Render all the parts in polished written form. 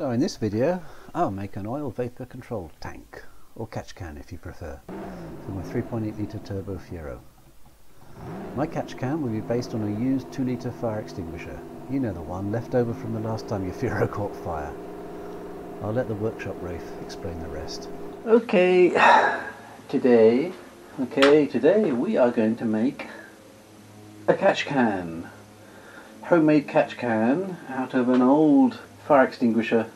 So in this video I'll make an oil vapor control tank, or catch can if you prefer, for my 3.8 litre turbo Fiero. My catch can will be based on a used 2 litre fire extinguisher. You know, the one left over from the last time your Fiero caught fire. I'll let the workshop Rafe explain the rest. Okay, today we are going to make a catch can. Homemade catch can out of an old fire extinguisher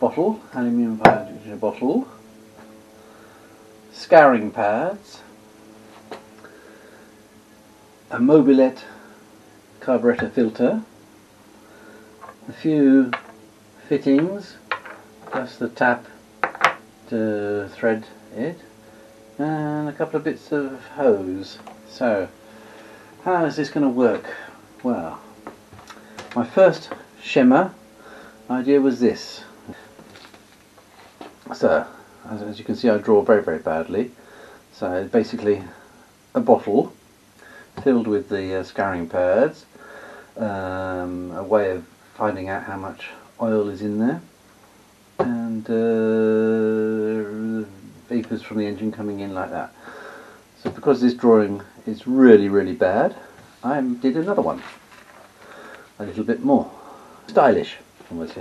bottle, aluminium fire extinguisher bottle, scouring pads, a mobilette carburetor filter, a few fittings, plus the tap to thread it, and a couple of bits of hose. So, how is this going to work? Well, my first shimmer idea was this. So, as you can see, I draw very, very badly. So, basically, a bottle filled with the scouring pads, a way of finding out how much oil is in there, and vapours from the engine coming in like that. So, because this drawing is really, really bad, I did another one, a little bit more stylish, almost.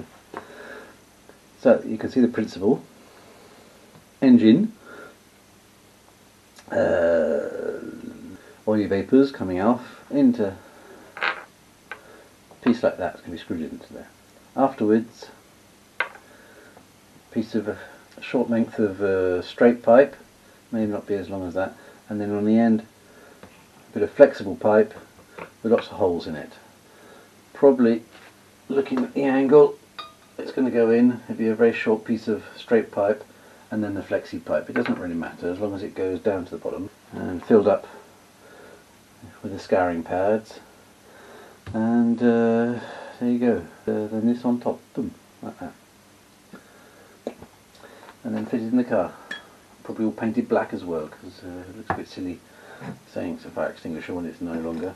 So you can see the principle. Engine, oily vapours coming off into a piece like that. It's going to be screwed into there. Afterwards, a piece of a short length of straight pipe, may not be as long as that, and then on the end a bit of flexible pipe with lots of holes in it. Probably, looking at the angle, it's going to go in. It'll be a very short piece of straight pipe and then the flexi pipe. It doesn't really matter as long as it goes down to the bottom and filled up with the scouring pads. And there you go. Then this on top, boom, like that. And then fitted in the car. Probably all painted black as well, because it looks a bit silly saying it's a fire extinguisher when it's no longer.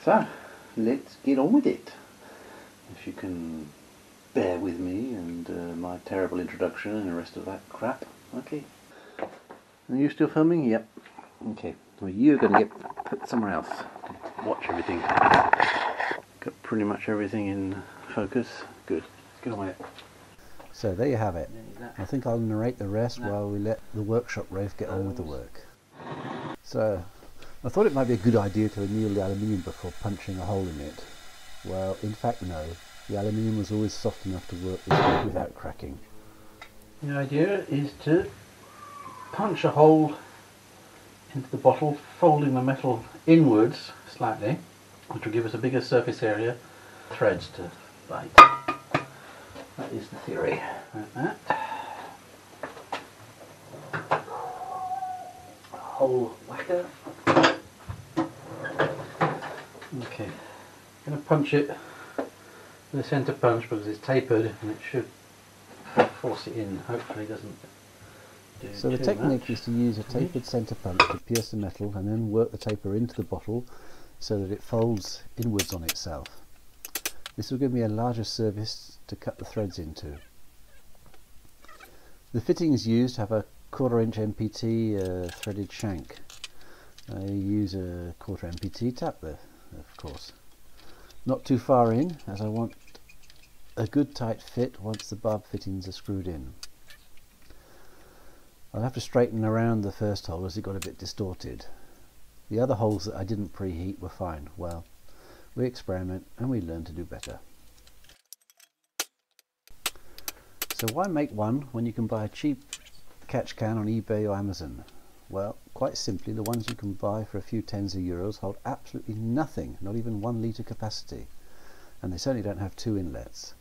So, let's get on with it. If you can bear with me and my terrible introduction and the rest of that crap. Okay. Are you still filming? Yep. Okay. Well, you're going to get put somewhere else to watch everything. Got pretty much everything in focus. Good. Let's get on with it. So there you have it. I think I'll narrate the rest while we let the workshop Rafe get on with the work. So, I thought it might be a good idea to anneal the aluminium before punching a hole in it. Well, in fact no. The aluminium was always soft enough to work with without cracking. The idea is to punch a hole into the bottle, folding the metal inwards slightly, which will give us a bigger surface area, threads to bite. That is the theory. Like that. A hole whacker. Okay. I'm going to punch it with a centre punch because it's tapered and it should force it in. Hopefully it doesn't do too much. So the technique is to use a tapered centre punch to pierce the metal and then work the taper into the bottle so that it folds inwards on itself. This will give me a larger surface to cut the threads into. The fittings used have a 1/4 inch MPT threaded shank. I use a 1/4 MPT tap there, of course. Not too far in, as I want a good tight fit once the barb fittings are screwed in. I'll have to straighten around the first hole as it got a bit distorted. The other holes that I didn't preheat were fine. Well, we experiment and we learn to do better. So why make one when you can buy a cheap catch can on eBay or Amazon? Well, quite simply, the ones you can buy for a few tens of euros hold absolutely nothing, not even 1 litre capacity, and they certainly don't have 2 inlets.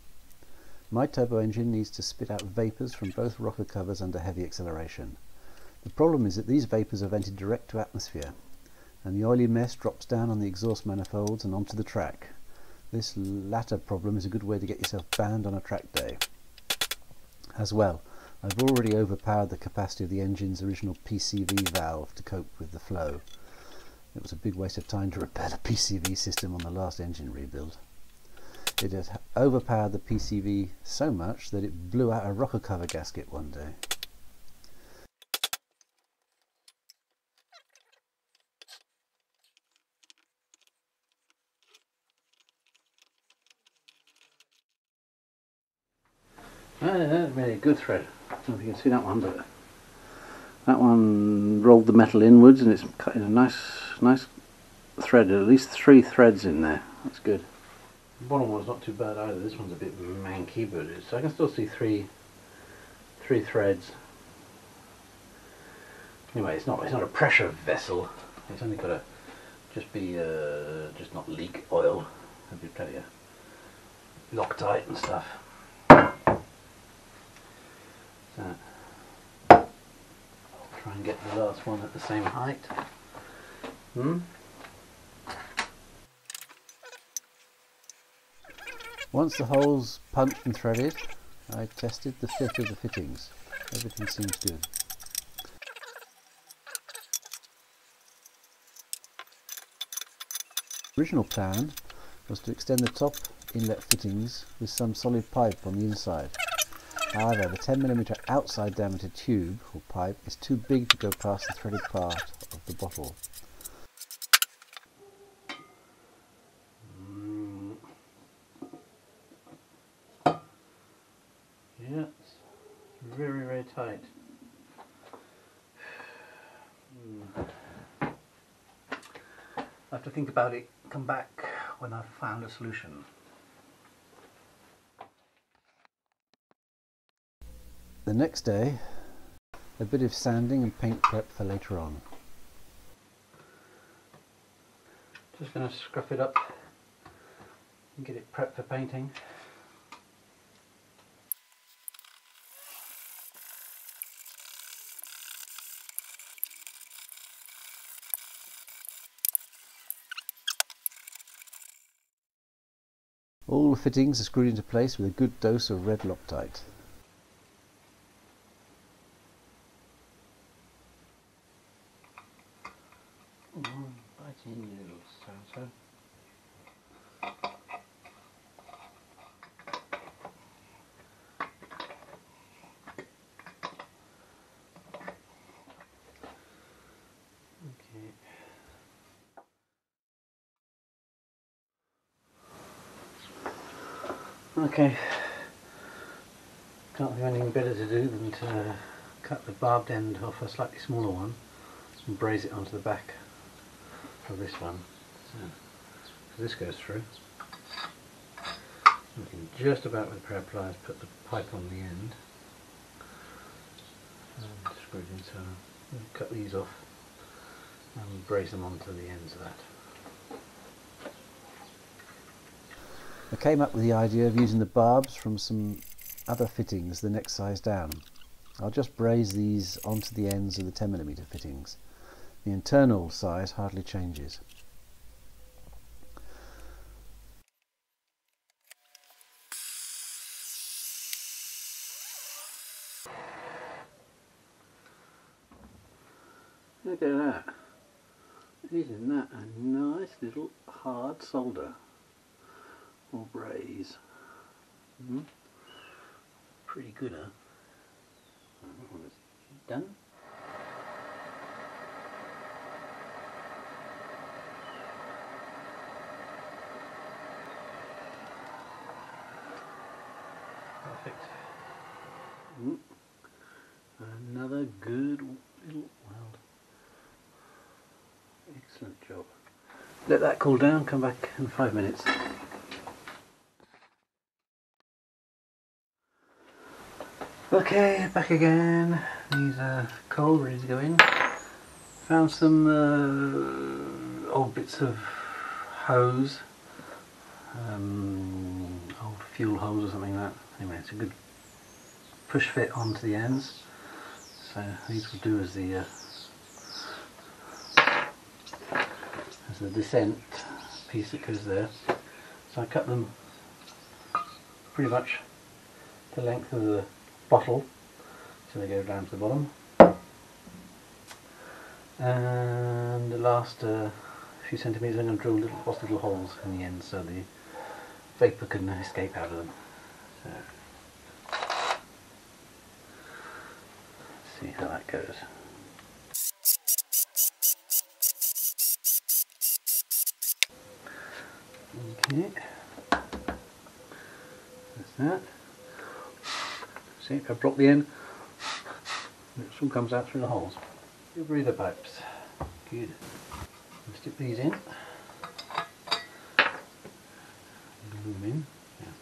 My turbo engine needs to spit out vapours from both rocker covers under heavy acceleration. The problem is that these vapours are vented direct to atmosphere, and the oily mess drops down on the exhaust manifolds and onto the track. This latter problem is a good way to get yourself banned on a track day. As well, I've already overpowered the capacity of the engine's original PCV valve to cope with the flow. It was a big waste of time to repair the PCV system on the last engine rebuild. It has overpowered the PCV so much that it blew out a rocker cover gasket one day. That's really a good thread. I don't know if you can see that one, but that one rolled the metal inwards and it's cut in a nice thread. At least 3 threads in there. That's good. The bottom one's not too bad either. This one's a bit manky, but I can still see three threads. Anyway, it's not a pressure vessel. It's only got to just be just not leak oil. There'll be plenty of Loctite and stuff. So, try and get the last one at the same height. Once the holes punched and threaded, I tested the fit of the fittings. Everything seems good. The original plan was to extend the top inlet fittings with some solid pipe on the inside. However, the 10mm outside diameter tube or pipe is too big to go past the threaded part of the bottle. Yeah, it's very, very tight. I have to think about it, come back when I've found a solution. The next day, a bit of sanding and paint prep for later on. Just going to scruff it up and get it prepped for painting. All the fittings are screwed into place with a good dose of red Loctite. Biting little so-so. Okay, can't think of anything better to do than to cut the barbed end off a slightly smaller one and braze it onto the back of this one. So this goes through. We can just about with a pair of pliers put the pipe on the end and screw it in, so we'll cut these off and brace them onto the ends of that. I came up with the idea of using the barbs from some other fittings the next size down. I'll just braze these onto the ends of the 10mm fittings. The internal size hardly changes. Look at that. Isn't that a nice little hard solder or braze? Pretty good, huh? That one is done. Perfect. Another good little weld. Excellent job. Let that cool down, come back in 5 minutes. Okay, back again. These are cold, ready to go in. Found some old bits of hose, old fuel hose or something like that. Anyway, it's a good push fit onto the ends. So these will do as the descent piece that goes there. So I cut them pretty much the length of the bottle, so they go down to the bottom. And the last few centimetres I'm going to drill little holes in the end, so the vapour can escape out of them. So, let's see how that goes. Okay, that's that. See, if I block the end, it all comes out through the holes. Your breather pipes. Good. Stick these in. Glue them in. Yeah.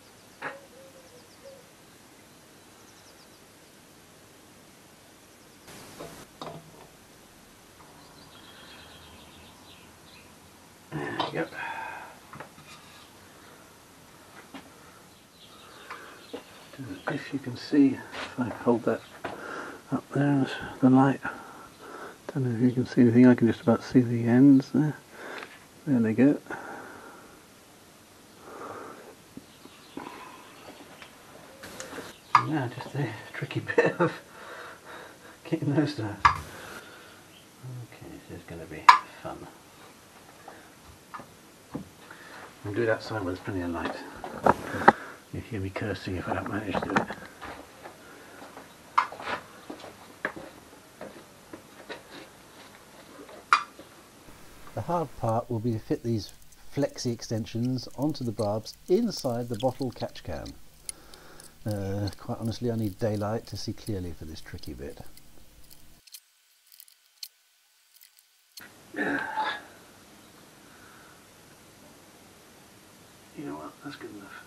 There you go. If you can see, if I hold that up there, the light, don't know if you can see anything, I can just about see the ends there. There they go. And now just the tricky bit of getting those to. Okay, this is going to be fun. I'll do it outside where there's plenty of light. You hear me cursing if I don't manage to do it. The hard part will be to fit these flexi extensions onto the barbs inside the bottle catch can. Quite honestly, I need daylight to see clearly for this tricky bit. You know what, that's good enough.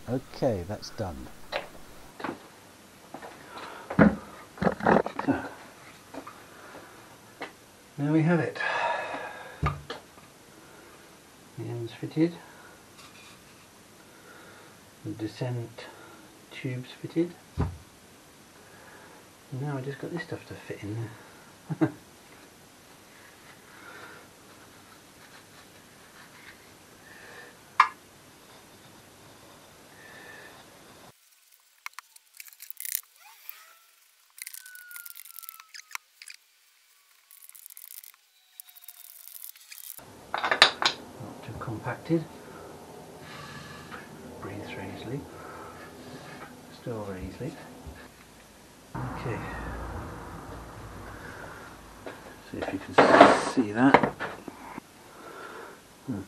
Okay, that's done. So, there we have it. The ends fitted. The descent tubes fitted. And now I just got this stuff to fit in there. Not too compacted. Breathes very easily. Still very easily. Okay. See if you can see that. You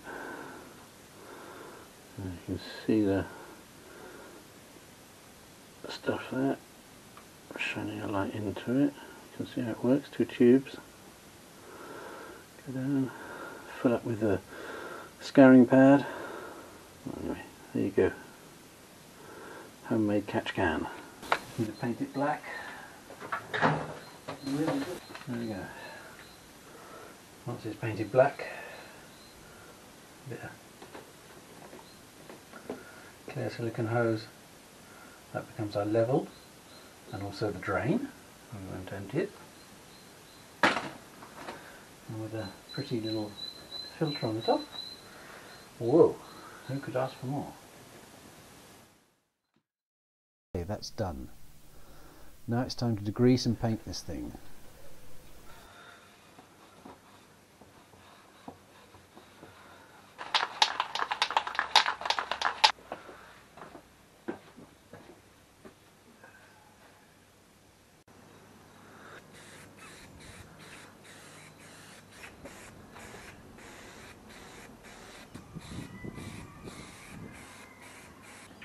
can see the stuff there, shining a light into it. You can see how it works, 2 tubes. Go down, fill up with the scouring pad. Anyway, there you go. Homemade catch can. Need to paint it black. There we go. Once it's painted black, a bit of clear silicone hose, that becomes our level, and also the drain. I'm going to empty it. And with a pretty little filter on the top. Whoa, who could ask for more? Okay, that's done. Now it's time to degrease and paint this thing.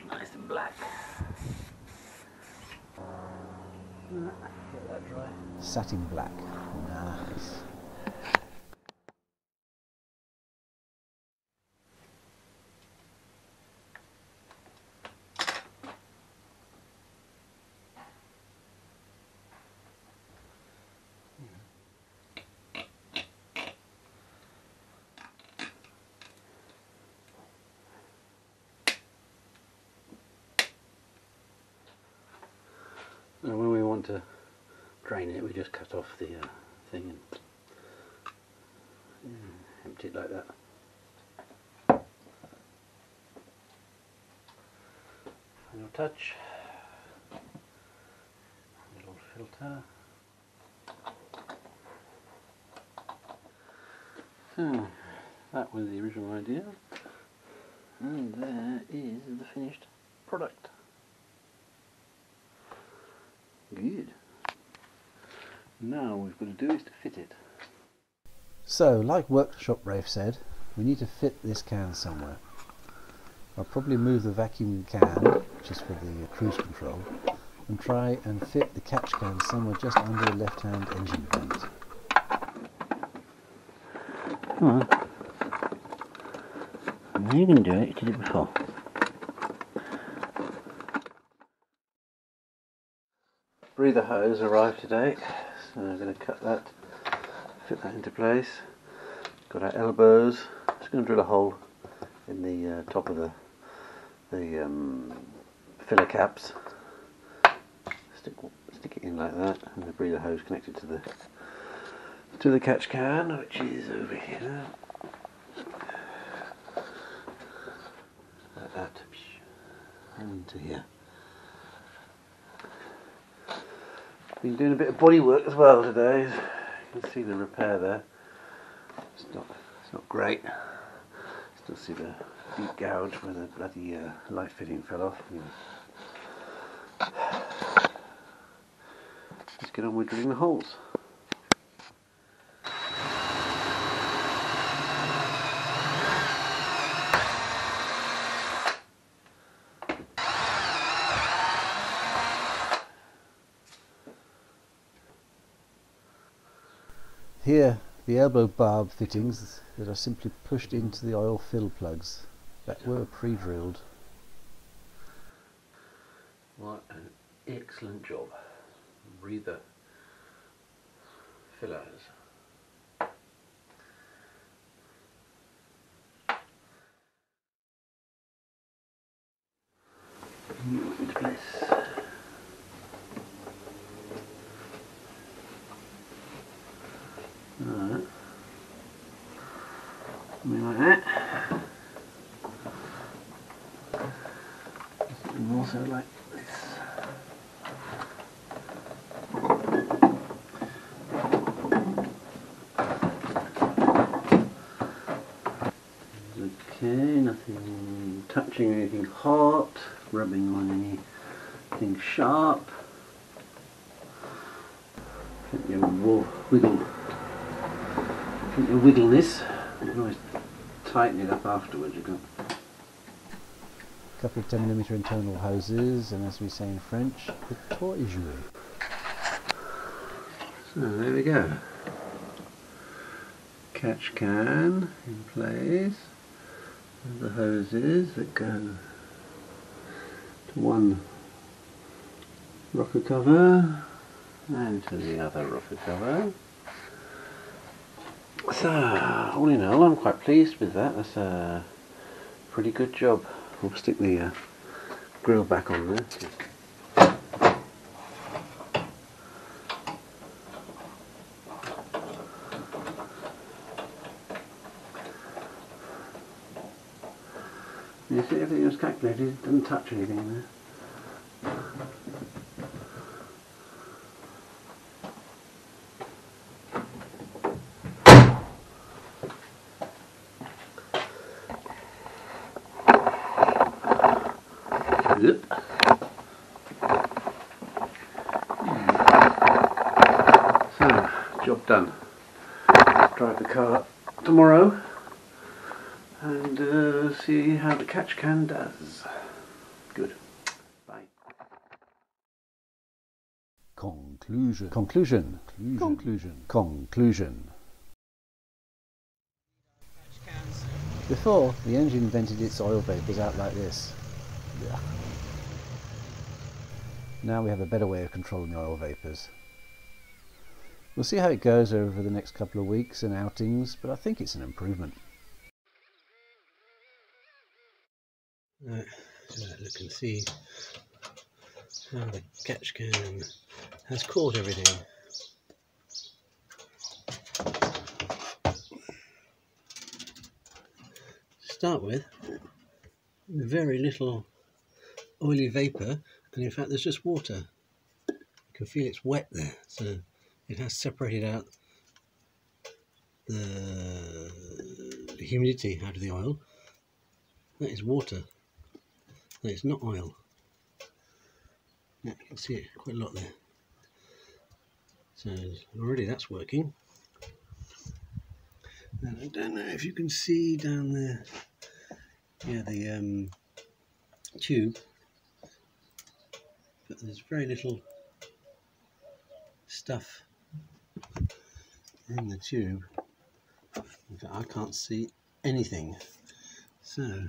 Nice and black. Get that dry. Satin black. Nice. And when we want to drain it, we just cut off the thing and empty it like that. Final touch. Little filter. So, that was the original idea, and there is the finished product. Good. Now all we've got to do is to fit it. So, like Workshop Rafe said, we need to fit this can somewhere. I'll probably move the vacuum can, which is for the cruise control, and try and fit the catch can somewhere just under the left-hand engine vent. Come on. You can do it, you did it before. Breather hose arrived today, so I'm going to cut that, fit that into place. Got our elbows, just going to drill a hole in the top of the filler caps. Stick it in like that, and the breather hose connected to the catch can, which is over here. Like that, into here. Been doing a bit of body work as well today. You can see the repair there. It's not great. Still see the deep gouge where the bloody light fitting fell off. Let's get on with drilling the holes. Here, the elbow barb fittings that are simply pushed into the oil fill plugs that were pre-drilled. What an excellent job. Breather fillers. Into place. Alright. Something like that. And also like this. Okay, nothing touching anything hot, rubbing on anything sharp. You wiggle this. You can always tighten it up afterwards. You've got A couple of 10mm internal hoses, and as we say in French, the toy jouet. So there we go. Catch can in place. And the hoses that go to one rocker cover and to the other rocker cover. So, all in all, I'm quite pleased with that. That's a pretty good job. We'll stick the grill back on there. You see, everything was calculated, it doesn't touch anything in there. Yep. So, job done. Drive the car tomorrow and see how the catch can does. Good. Bye. Conclusion. Conclusion. Conclusion. Conclusion. Before, the engine vented its oil vapours out like this. Ugh. Now we have a better way of controlling the oil vapours. We'll see how it goes over the next couple of weeks and outings, but I think it's an improvement. Right, so you can see how the catch can has caught everything. To start with, very little oily vapour, and in fact there's just water. You can feel it's wet there, so it has separated out the the humidity out of the oil. That is water. That is not oil. Yeah, you can see it quite a lot there. So already that's working. And I don't know if you can see down there, yeah, the tube, but there's very little stuff in the tube. In fact, I can't see anything. So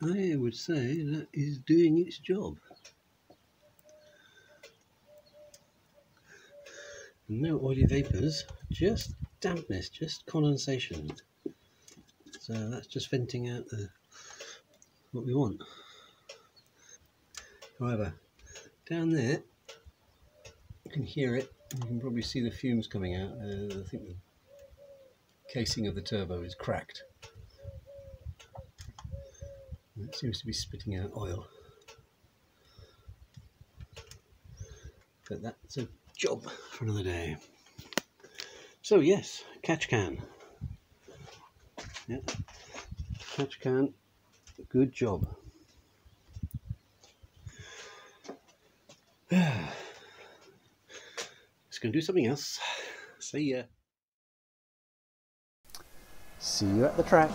I would say that is doing its job. No oily vapours, just dampness, just condensation. So that's just venting out what we want. However, down there, you can hear it, you can probably see the fumes coming out. I think the casing of the turbo is cracked. And it seems to be spitting out oil. But that's a job for another day. So yes, catch can. Yeah, catch can, good job. Let's go and do something else. See ya. See you at the track.